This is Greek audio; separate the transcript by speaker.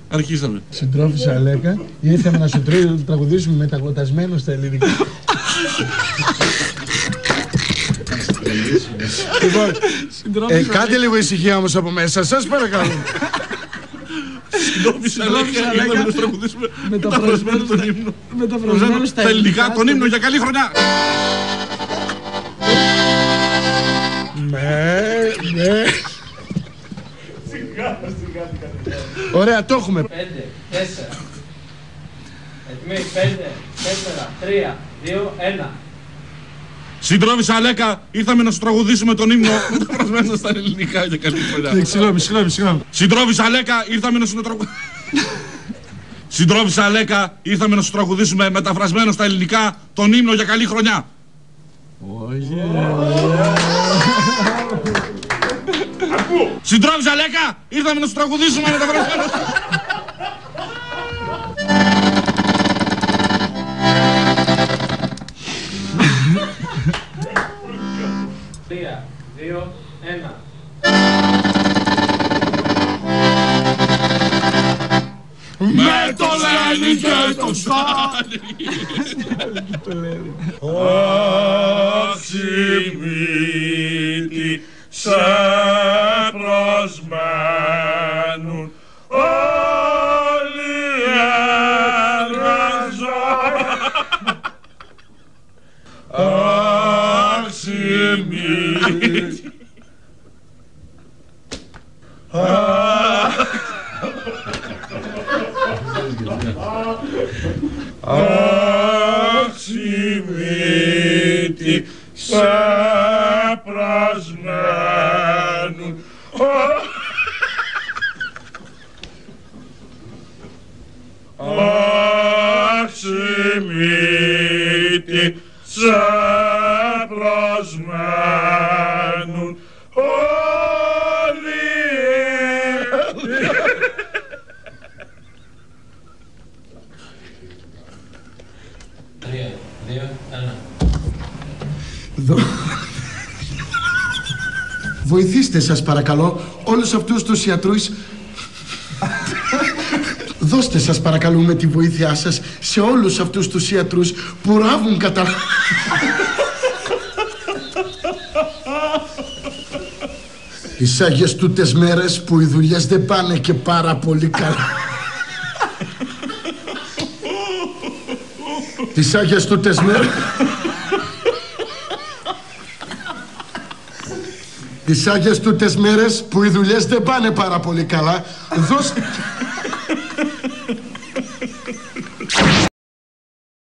Speaker 1: Αρχίσαμε.
Speaker 2: Συντρόφισσα Αλέκα, ήρθαμε να σου τραγουδήσουμε μεταγλωτασμένο στα ελληνικά. Λοιπόν, κάντε λίγο ησυχία όμως από μέσα, σας παρακαλώ.
Speaker 1: Συντρόφισσα Αλέκα, ήρθαμε να σου τραγουδήσουμε μεταφρασμένο τον ύμνο.
Speaker 2: Μεταφρασμένο
Speaker 1: στα ελληνικά τον ύμνο για καλή χρονιά.
Speaker 2: Ναι. Ωραία, το έχουμε.
Speaker 3: 5, 4. Έτοιμοι, 5, 4, 3, 2, 1.
Speaker 1: Συντρόφισσα Αλέκα, ήρθαμε να σου τραγουδήσουμε τον ύμνο μεταφρασμένο στα ελληνικά για καλή χρονιά.
Speaker 2: Συγγνώμη.
Speaker 1: Συντρόφισσα Αλέκα, ήρθαμε να σου τραγουδήσουμε. Συντρόφισσα Αλέκα, ήρθαμε να σου τραγουδήσουμε μεταφρασμένο στα ελληνικά τον ύμνο για καλή χρονιά. Συντρόφισσα Αλέκα, ήρθαμε να σου τραγουδήσουμε μεταφρασμένο.
Speaker 3: 3, 2, 1.
Speaker 1: Με το Λένι και το Στάλιν. Αξιμήτη σε προσμένουν όλοι εργαζόμενοι. Αξιμήτη. Αξιμήτη σε πρασμένουν. Αξιμήτη σε πρασμένουν όλοι.
Speaker 3: 3, 2, 1.
Speaker 2: Βοηθήστε σας παρακαλώ όλους αυτούς τους ιατρούς. Δώστε σας παρακαλούμε τη βοήθειά σας σε όλους αυτούς τους ιατρούς που ράβουν κατά... Τις άγιες τούτες μέρες που οι δουλειές δεν πάνε και πάρα πολύ καλά. Τις άγιες τούτες μέρες... Τις άγιες τούτες μέρες που οι δουλειές δεν πάνε πάρα πολύ καλά, δώστε...